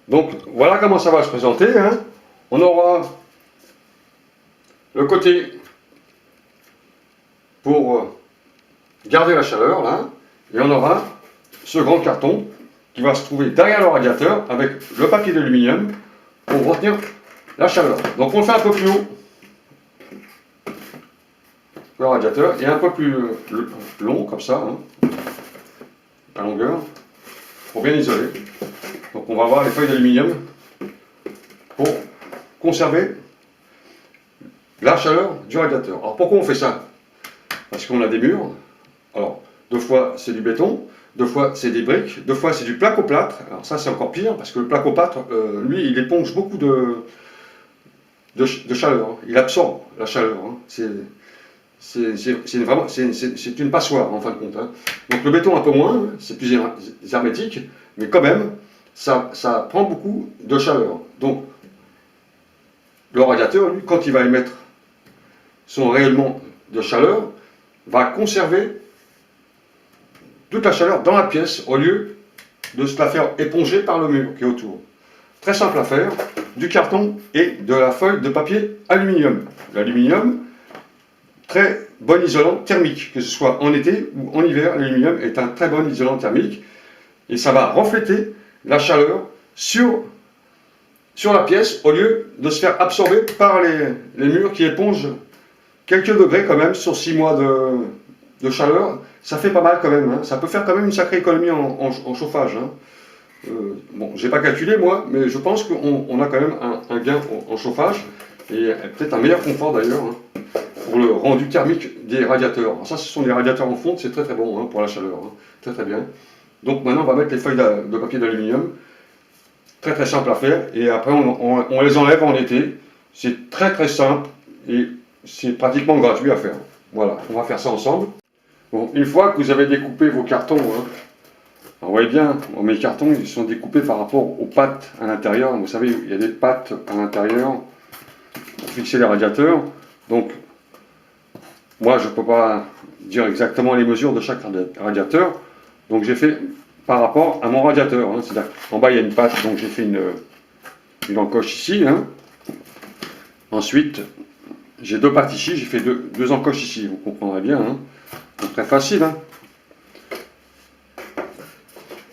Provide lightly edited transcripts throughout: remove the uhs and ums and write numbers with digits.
Donc voilà comment ça va se présenter. Hein. On aura le côté pour garder la chaleur là, et on aura ce grand carton qui va se trouver derrière le radiateur avec le papier d'aluminium pour retenir la chaleur. Donc on le fait un peu plus haut, le radiateur, et un peu plus long comme ça, hein, la longueur, pour bien isoler. Donc on va avoir les feuilles d'aluminium pour conserver la chaleur du radiateur. Alors pourquoi on fait ça? Parce qu'on a des murs. Alors, deux fois c'est du béton, deux fois c'est des briques, deux fois c'est du placo-plâtre. Alors ça c'est encore pire parce que le placo-plâtre, lui, il éponge beaucoup de chaleur. Il absorbe la chaleur. Hein. C'est une passoire en fin de compte. Hein. Donc le béton un peu moins, c'est plus hermétique, mais quand même, ça prend beaucoup de chaleur. Donc le radiateur, lui, quand il va émettre son rayonnement de chaleur, va conserver toute la chaleur dans la pièce au lieu de se la faire éponger par le mur qui est autour. Très simple à faire, du carton et de la feuille de papier aluminium. L'aluminium, très bon isolant thermique, que ce soit en été ou en hiver, l'aluminium est un très bon isolant thermique et ça va refléter la chaleur sur la pièce au lieu de se faire absorber par les murs qui épongent quelques degrés quand même sur 6 mois de chaleur. Ça fait pas mal quand même, hein. Ça peut faire quand même une sacrée économie en chauffage. Hein. Bon, j'ai pas calculé moi, mais je pense qu'on a quand même un gain en chauffage et peut-être un meilleur confort d'ailleurs hein, pour le rendu thermique des radiateurs. Alors ça, ce sont des radiateurs en fonte, c'est très très bon hein, pour la chaleur, hein. Très très bien. Donc maintenant, on va mettre les feuilles de papier d'aluminium. Très très simple à faire et après on les enlève en été. C'est très très simple et c'est pratiquement gratuit à faire. Voilà, on va faire ça ensemble. Bon, une fois que vous avez découpé vos cartons, hein, vous voyez bien, mes cartons ils sont découpés par rapport aux pattes à l'intérieur. Vous savez, il y a des pattes à l'intérieur pour fixer les radiateurs. Donc, moi je ne peux pas dire exactement les mesures de chaque radiateur. Donc j'ai fait par rapport à mon radiateur. Hein, c'est-à-dire qu'en bas il y a une patte, donc j'ai fait une encoche ici. Hein. Ensuite, j'ai deux pattes ici, j'ai fait deux encoches ici, vous comprendrez bien. Hein. C'est très facile. Hein.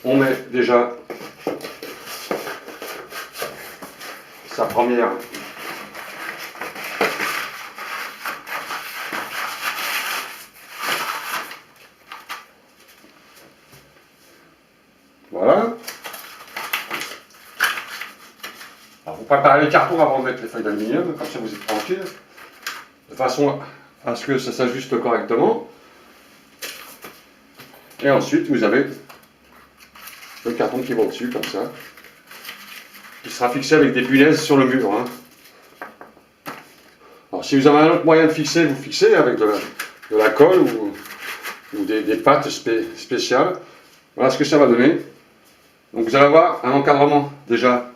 On met déjà sa première voilà. Alors vous préparez les cartons avant de mettre les feuilles d'aluminium, comme ça vous êtes tranquille, de façon à ce que ça s'ajuste correctement. Et ensuite vous avez le carton qui va au-dessus, comme ça, qui sera fixé avec des punaises sur le mur. Hein. Alors si vous avez un autre moyen de fixer, vous fixez avec de la colle ou des pâtes spéciales. Voilà ce que ça va donner. Donc vous allez avoir un encadrement déjà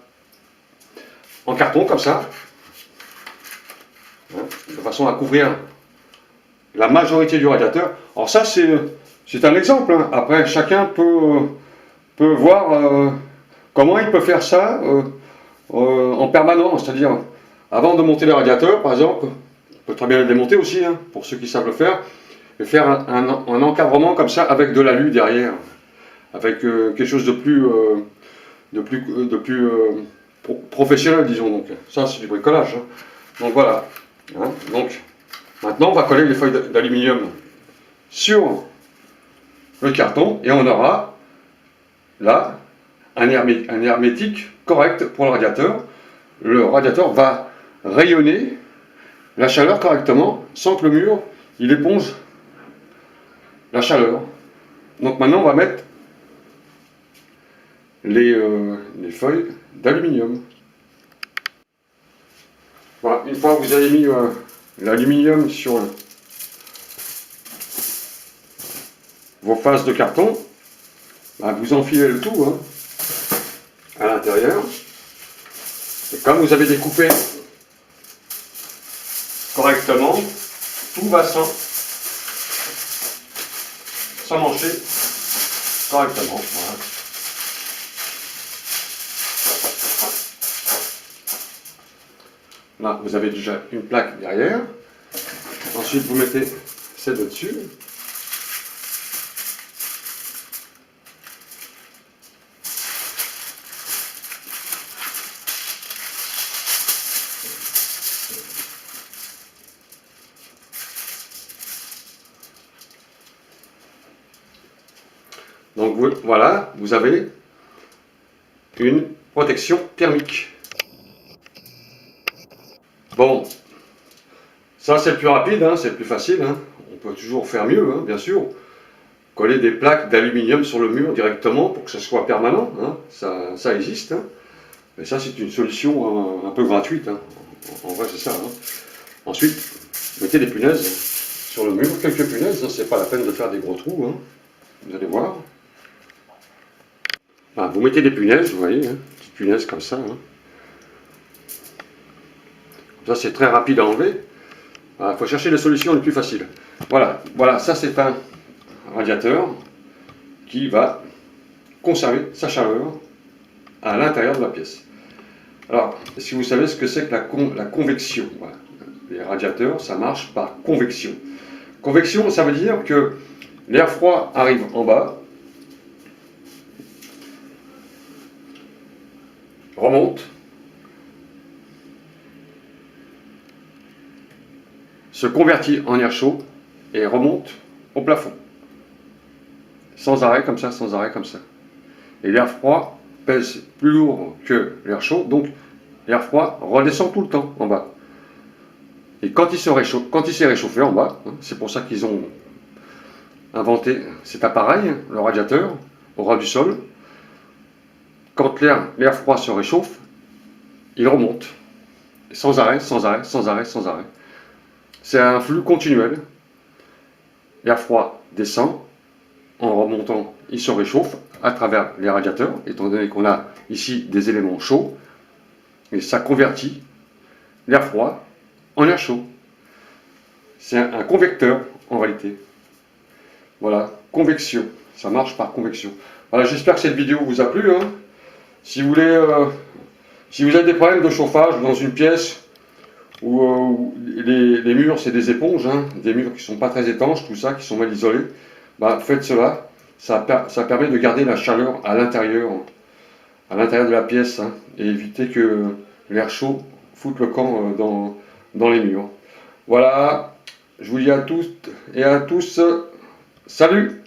en carton comme ça, hein, de façon à couvrir la majorité du radiateur. Alors ça c'est un exemple. Hein. Après chacun peut voir comment il peut faire ça en permanence, c'est-à-dire avant de monter le radiateur par exemple, on peut très bien le démonter aussi, hein, pour ceux qui savent le faire, et faire un encadrement comme ça avec de l'alu derrière, avec quelque chose de plus professionnel, disons. Donc ça c'est du bricolage. Hein. Donc voilà. Hein. Donc maintenant on va coller les feuilles d'aluminium sur le carton et on aura là un hermétique correct pour le radiateur. Le radiateur va rayonner la chaleur correctement sans que le mur il éponge la chaleur. Donc maintenant on va mettre les feuilles d'aluminium. Voilà, une fois que vous avez mis l'aluminium sur vos faces de carton, bah, vous enfilez le tout hein, à l'intérieur. Et comme vous avez découpé correctement, tout va s'emmancher correctement. Voilà. Là, vous avez déjà une plaque derrière. Ensuite, vous mettez celle au-dessus. Donc voilà, vous avez une protection thermique. Bon, ça c'est le plus rapide, hein, c'est le plus facile. Hein. On peut toujours faire mieux, hein, bien sûr. Coller des plaques d'aluminium sur le mur directement pour que ce soit permanent. Hein. Ça existe. Hein. Mais ça c'est une solution un peu gratuite. Hein. En vrai c'est ça. Hein. Ensuite, mettez des punaises sur le mur, quelques punaises. Hein. C'est pas la peine de faire des gros trous. Hein. Vous allez voir. Ah, vous mettez des punaises, vous voyez, hein, petites punaises comme ça. Hein. Ça c'est très rapide à enlever. Il faut chercher les solutions les plus faciles. Voilà, voilà, ça c'est un radiateur qui va conserver sa chaleur à l'intérieur de la pièce. Alors, est-ce que vous savez ce que c'est que la convection? Voilà. Les radiateurs, ça marche par convection. Convection, ça veut dire que l'air froid arrive en bas, remonte, se convertit en air chaud et remonte au plafond. Sans arrêt comme ça, sans arrêt comme ça. Et l'air froid pèse plus lourd que l'air chaud, donc l'air froid redescend tout le temps en bas. Et quand il s'est réchauffé en bas, hein, c'est pour ça qu'ils ont inventé cet appareil, le radiateur, au ras du sol. Quand l'air froid se réchauffe, il remonte. Sans arrêt, sans arrêt, sans arrêt, sans arrêt. C'est un flux continuel. L'air froid descend, en remontant, il se réchauffe à travers les radiateurs, étant donné qu'on a ici des éléments chauds, et ça convertit l'air froid en air chaud. C'est un convecteur en réalité. Voilà, convection, ça marche par convection. Voilà, j'espère que cette vidéo vous a plu. Hein. Si vous voulez, si vous avez des problèmes de chauffage dans une pièce où les murs c'est des éponges, hein, des murs qui ne sont pas très étanches, tout ça, qui sont mal isolés, bah, faites cela. Ça permet de garder la chaleur à l'intérieur de la pièce, hein, et éviter que l'air chaud foute le camp dans les murs. Voilà, je vous dis à toutes et à tous, salut!